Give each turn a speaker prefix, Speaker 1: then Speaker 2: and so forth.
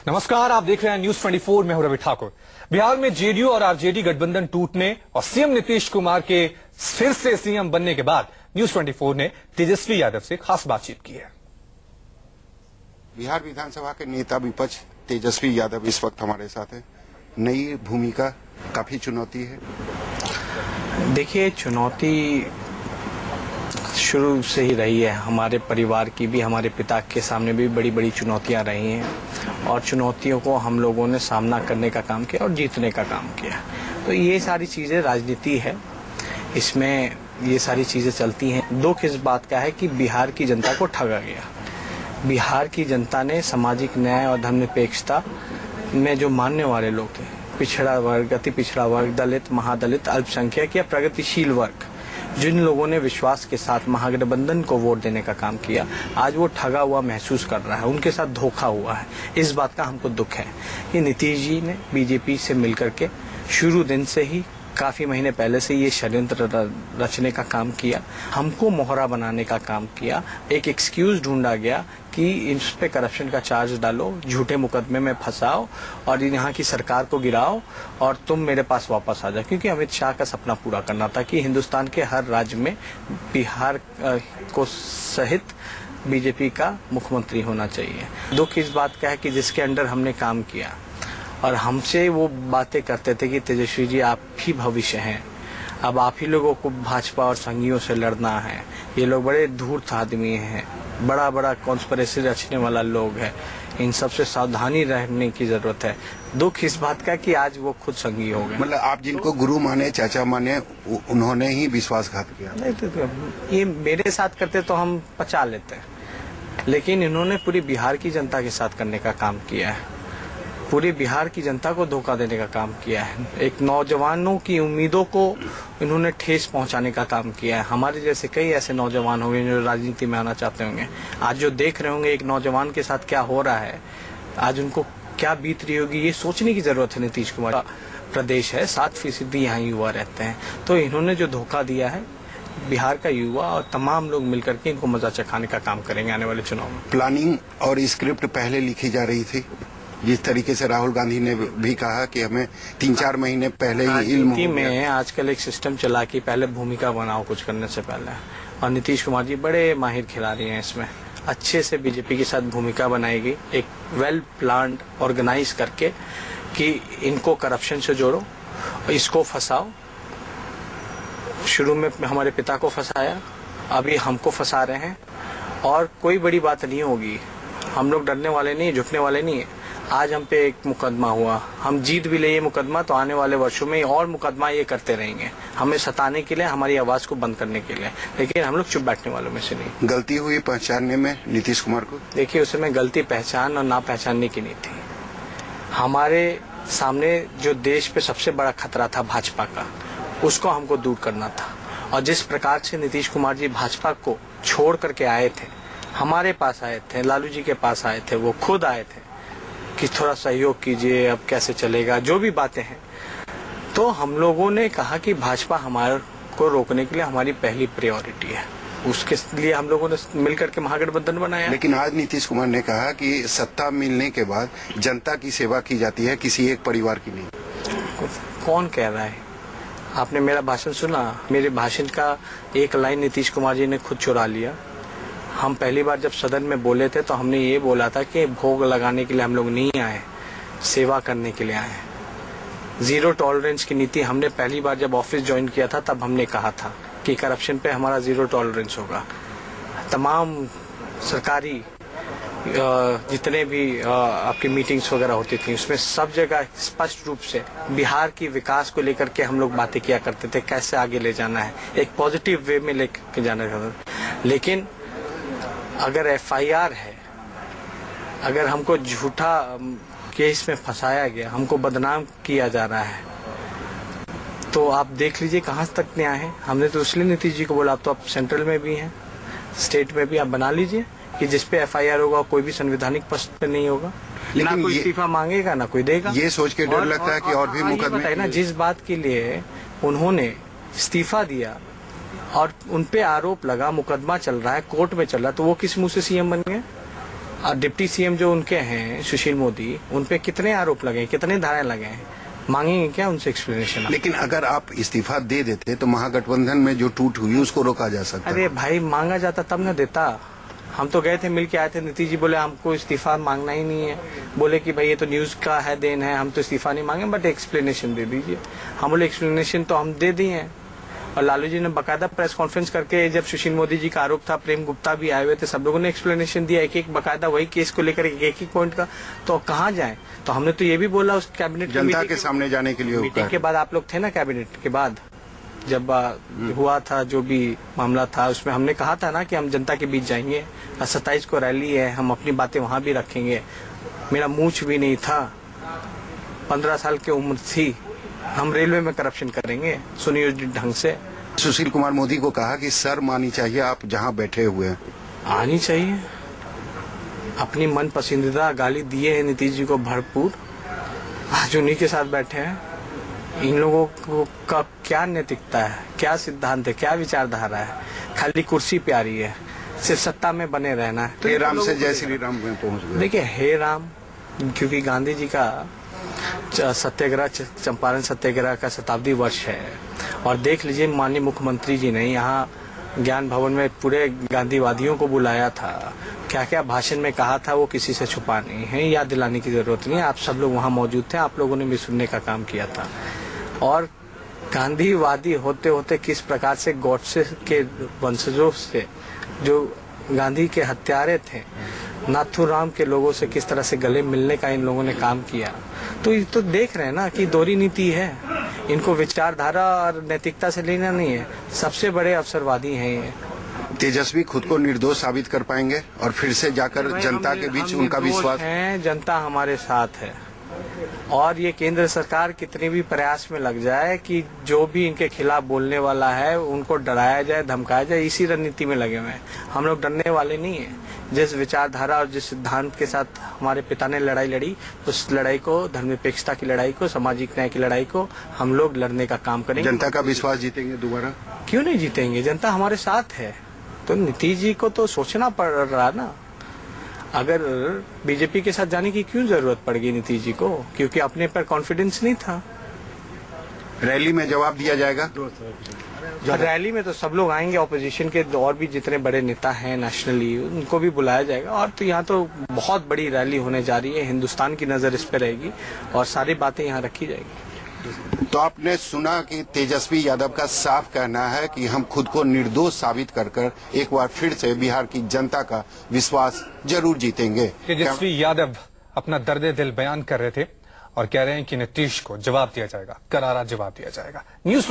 Speaker 1: नमस्कार, आप देख रहे हैं न्यूज 24। मैं हूं रवि ठाकुर। बिहार में जेडीयू और आरजेडी गठबंधन टूटने और सीएम नीतीश कुमार के फिर से सीएम बनने के बाद न्यूज 24 ने तेजस्वी यादव से खास बातचीत की है।
Speaker 2: बिहार विधानसभा के नेता विपक्ष तेजस्वी यादव इस वक्त हमारे साथ हैं। नई भूमिका, काफी चुनौती है।
Speaker 3: देखिए, चुनौती शुरू से ही रही है। हमारे परिवार की भी, हमारे पिता के सामने भी बड़ी बड़ी चुनौतियां रही हैं और चुनौतियों को हम लोगों ने सामना करने का काम किया और जीतने का काम किया। तो ये सारी चीज़ें राजनीति है, इसमें ये सारी चीज़ें चलती हैं। दुख इस बात का है कि बिहार की जनता को ठगा गया। बिहार की जनता ने सामाजिक न्याय और धर्मनिरपेक्षता में जो मानने वाले लोग थे, पिछड़ा वर्ग, अति पिछड़ा वर्ग, दलित, महादलित, अल्पसंख्यक या प्रगतिशील वर्ग, जिन लोगों ने विश्वास के साथ महागठबंधन को वोट देने का काम किया, आज वो ठगा हुआ महसूस कर रहा है, उनके साथ धोखा हुआ है। इस बात का हमको दुख है कि नीतीश जी ने बीजेपी से मिलकर के शुरू दिन से ही, काफी महीने पहले से ये षड्यंत्र रचने का काम किया, हमको मोहरा बनाने का काम किया। एक एक्सक्यूज ढूंढा गया कि इस पे करप्शन का चार्ज डालो, झूठे मुकदमे में फंसाओ और यहाँ की सरकार को गिराओ और तुम मेरे पास वापस आ जाओ। क्योंकि अमित शाह का सपना पूरा करना था कि हिंदुस्तान के हर राज्य में बिहार को सहित बीजेपी का मुख्यमंत्री होना चाहिए। दुख इस बात का है कि जिसके अंडर हमने काम किया और हमसे वो बातें करते थे कि तेजस्वी जी आप ही भविष्य हैं, अब आप ही लोगों को भाजपा और संघियों से लड़ना है, ये लोग बड़े धूर्त आदमी हैं, बड़ा बड़ा कॉन्स्पिरेसी रचने वाला लोग है, इन सब से सावधानी रहने की जरूरत है। दुख इस बात का कि आज वो खुद संघी हो गए।
Speaker 2: मतलब आप जिनको गुरु माने, चाचा माने, उन्होंने ही विश्वासघात किया।
Speaker 3: नहीं तो ये मेरे साथ करते तो हम पचा लेते, लेकिन इन्होंने पूरी बिहार की जनता के साथ करने का काम किया है, पूरे बिहार की जनता को धोखा देने का काम किया है। एक नौजवानों की उम्मीदों को इन्होंने ठेस पहुंचाने का काम किया है। हमारे जैसे कई ऐसे नौजवान होंगे जो राजनीति में आना चाहते होंगे, आज जो देख रहे होंगे एक नौजवान के साथ क्या हो रहा है, आज उनको क्या बीत रही होगी, ये सोचने की जरूरत है। नीतीश कुमार का प्रदेश है, 7% यहाँ युवा रहते हैं, तो इन्होंने जो धोखा दिया है, बिहार का युवा और तमाम लोग मिलकर के इनको मजा चखाने का काम करेंगे आने वाले चुनाव में।
Speaker 2: प्लानिंग और स्क्रिप्ट पहले लिखी जा रही थी, जिस तरीके से राहुल गांधी ने भी कहा कि हमें 3-4 महीने पहले ही इल्म हो गया।
Speaker 3: में आजकल एक सिस्टम चला कि पहले भूमिका बनाओ कुछ करने से पहले, और नीतीश कुमार जी बड़े माहिर खिलाड़ी हैं इसमें। अच्छे से बीजेपी के साथ भूमिका बनाएगी, एक वेल प्लान्ड ऑर्गेनाइज करके कि इनको करप्शन से जोड़ो, इसको फंसाओ। शुरू में हमारे पिता को फंसाया, अभी हमको फंसा रहे हैं और कोई बड़ी बात नहीं होगी। हम लोग डरने वाले नहीं, झुकने वाले नहीं है। आज हम पे एक मुकदमा हुआ, हम जीत भी ले ये मुकदमा तो आने वाले वर्षों में और मुकदमा ये करते रहेंगे, हमें सताने के लिए, हमारी आवाज को बंद करने के लिए। लेकिन हम लोग चुप बैठने वालों में से नहीं।
Speaker 2: गलती हुई पहचानने में नीतीश कुमार को?
Speaker 3: देखिए, उसमें गलती पहचान और ना पहचानने की नहीं थी। हमारे सामने जो देश पे सबसे बड़ा खतरा था भाजपा का, उसको हमको दूर करना था। और जिस प्रकार से नीतीश कुमार जी भाजपा को छोड़ करके आए थे, हमारे पास आए थे, लालू जी के पास आए थे, वो खुद आए थे कि थोड़ा सहयोग कीजिए, अब कैसे चलेगा, जो भी बातें हैं, तो हम लोगों ने कहा कि भाजपा हमारे को रोकने के लिए हमारी पहली प्रायोरिटी है। उसके लिए हम लोगों ने मिलकर के महागठबंधन बनाया।
Speaker 2: लेकिन आज नीतीश कुमार ने कहा कि सत्ता मिलने के बाद जनता की सेवा की जाती है, किसी एक परिवार की नहीं।
Speaker 3: कौन कह रहा है? आपने मेरा भाषण सुना? मेरे भाषण का एक लाइन नीतीश कुमार जी ने खुद चुरा लिया। हम पहली बार जब सदन में बोले थे तो हमने ये बोला था कि भोग लगाने के लिए हम लोग नहीं आए, सेवा करने के लिए आए। जीरो टॉलरेंस की नीति हमने पहली बार जब ऑफिस ज्वाइन किया था तब हमने कहा था कि करप्शन पे हमारा जीरो टॉलरेंस होगा। तमाम सरकारी जितने भी आपकी मीटिंग्स वगैरह होती थी, उसमें सब जगह स्पष्ट रूप से बिहार की विकास को लेकर के हम लोग बातें किया करते थे, कैसे आगे ले जाना है, एक पॉजिटिव वे में लेकर जाना है। लेकिन अगर FIR है, अगर हमको झूठा केस में फंसाया गया, हमको बदनाम किया जा रहा है, तो आप देख लीजिए कहाँ तक न्याय है। हमने तो इसलिए नीतीश जी को बोला, आप तो आप सेंट्रल में भी हैं, स्टेट में भी आप बना लीजिए कि जिस पे FIR होगा कोई भी संवैधानिक पद पे नहीं होगा। ना कोई इस्तीफा मांगेगा, ना कोई देगा।
Speaker 2: ये सोच के डर लगता है कि और भी मुकदमे
Speaker 3: ना, जिस बात के लिए उन्होंने इस्तीफा दिया और उनपे आरोप लगा, मुकदमा चल रहा है, कोर्ट में चल रहा है, तो वो किस मुंह से CM बन गए? और डिप्टी सीएम जो उनके हैं सुशील मोदी, उन पे कितने आरोप लगे, कितने धाराएं लगे हैं, मांगेंगे क्या उनसे एक्सप्लेनेशन?
Speaker 2: लेकिन अगर आप इस्तीफा दे देते तो महागठबंधन में जो टूट हुई उसको रोका जा सकता।
Speaker 3: अरे भाई, मांगा जाता तब न देता। हम तो गए थे, मिल के आए थे, नीतीश जी बोले हमको इस्तीफा मांगना ही नहीं है, बोले कि भाई ये तो न्यूज का है देन है, हम तो इस्तीफा नहीं मांगे, बट एक्सप्लेनेशन दे दीजिए। हम बोले एक्सप्लेनेशन तो हम दे दिए हैं। और लालू जी ने बाकायदा प्रेस कॉन्फ्रेंस करके, जब सुशील मोदी जी का आरोप था, प्रेम गुप्ता भी आए हुए थे, सब लोगों ने एक्सप्लेनेशन दिया, एक एक बाकायदा वही केस को लेकर एक एक पॉइंट का। तो कहाँ जाए? तो हमने तो ये भी बोला उस कैबिनेट
Speaker 2: जनता के सामने जाने के लिए।
Speaker 3: मीटिंग के बाद आप लोग थे ना, कैबिनेट के बाद जब हुआ था जो भी मामला था, उसमें हमने कहा था ना कि हम जनता के बीच जाएंगे, 27 को रैली है, हम अपनी बातें वहां भी रखेंगे। मेरा मूछ भी नहीं था, 15 साल की उम्र थी, हम रेलवे में करप्शन करेंगे सुनियोजित ढंग से।
Speaker 2: सुशील कुमार मोदी को कहा कि शर्म आनी चाहिए, आप जहां बैठे हुए हैं। आनी
Speaker 3: चाहिए। अपनी मन पसंदीदा गाली दिए है नीतीश जी को भरपूर, आज उन्हीं के साथ बैठे हैं। इन लोगों को का क्या नैतिकता है, क्या सिद्धांत है, क्या विचारधारा है? खाली कुर्सी प्यारी है, सिर्फ सत्ता में बने रहना है।
Speaker 2: तो हे राम से जय श्री राम में पहुंच गए।
Speaker 3: देखिए, हे राम, क्योंकि गांधी जी का सत्याग्रह, चंपारण सत्याग्रह का शताब्दी वर्ष है। और देख लीजिए, माननीय मुख्यमंत्री जी ने यहाँ ज्ञान भवन में पूरे गांधीवादियों को बुलाया था, क्या क्या भाषण में कहा था वो किसी से छुपा नहीं है, याद दिलाने की जरूरत नहीं है। आप सब लोग वहाँ मौजूद थे, आप लोगों ने भी सुनने का काम किया था। और गांधीवादी होते होते किस प्रकार से गॉडसे के वंशजों से, जो गांधी के हत्यारे थे, नाथूराम के लोगों से किस तरह से गले मिलने का इन लोगों ने काम किया। तो ये तो देख रहे हैं ना कि दोहरी नीति है, इनको विचारधारा और नैतिकता से लेना नहीं है। सबसे बड़े अवसरवादी हैं ये।
Speaker 2: तेजस्वी खुद को निर्दोष साबित कर पाएंगे और फिर से जाकर जनता के बीच उनका विश्वास
Speaker 3: है, जनता हमारे साथ है। और ये केंद्र सरकार कितने भी प्रयास में लग जाए कि जो भी इनके खिलाफ बोलने वाला है उनको डराया जाए, धमकाया जाए, इसी रणनीति में लगे हुए हैं। हम लोग डरने वाले नहीं है। जिस विचारधारा और जिस सिद्धांत के साथ हमारे पिता ने लड़ाई लड़ी, उस लड़ाई को, धर्मनिरपेक्षता की लड़ाई को, सामाजिक न्याय की लड़ाई को हम लोग लड़ने का काम करेंगे।
Speaker 2: जनता का विश्वास जीतेंगे दोबारा?
Speaker 3: क्यों नहीं जीतेंगे? जनता हमारे साथ है। तो नीतीश जी को तो सोचना पड़ रहा ना, अगर बीजेपी के साथ जाने की क्यों जरूरत पड़ गई नीतीश जी को? क्योंकि अपने पर कॉन्फिडेंस नहीं था।
Speaker 2: रैली में जवाब दिया जाएगा।
Speaker 3: रैली में तो सब लोग आएंगे, ऑपोजिशन के और भी जितने बड़े नेता हैं नेशनली, उनको भी बुलाया जाएगा। और तो यहाँ तो बहुत बड़ी रैली होने जा रही है, हिंदुस्तान की नजर इस पे रहेगी और सारी बातें यहाँ रखी जाएगी।
Speaker 2: तो आपने सुना कि तेजस्वी यादव का साफ कहना है कि हम खुद को निर्दोष साबित कर एक बार फिर से बिहार की जनता का विश्वास जरूर जीतेंगे।
Speaker 1: तेजस्वी यादव अपना दर्द दिल बयान कर रहे थे और कह रहे हैं कि नीतीश को जवाब दिया जाएगा, करारा जवाब दिया जाएगा। न्यूज़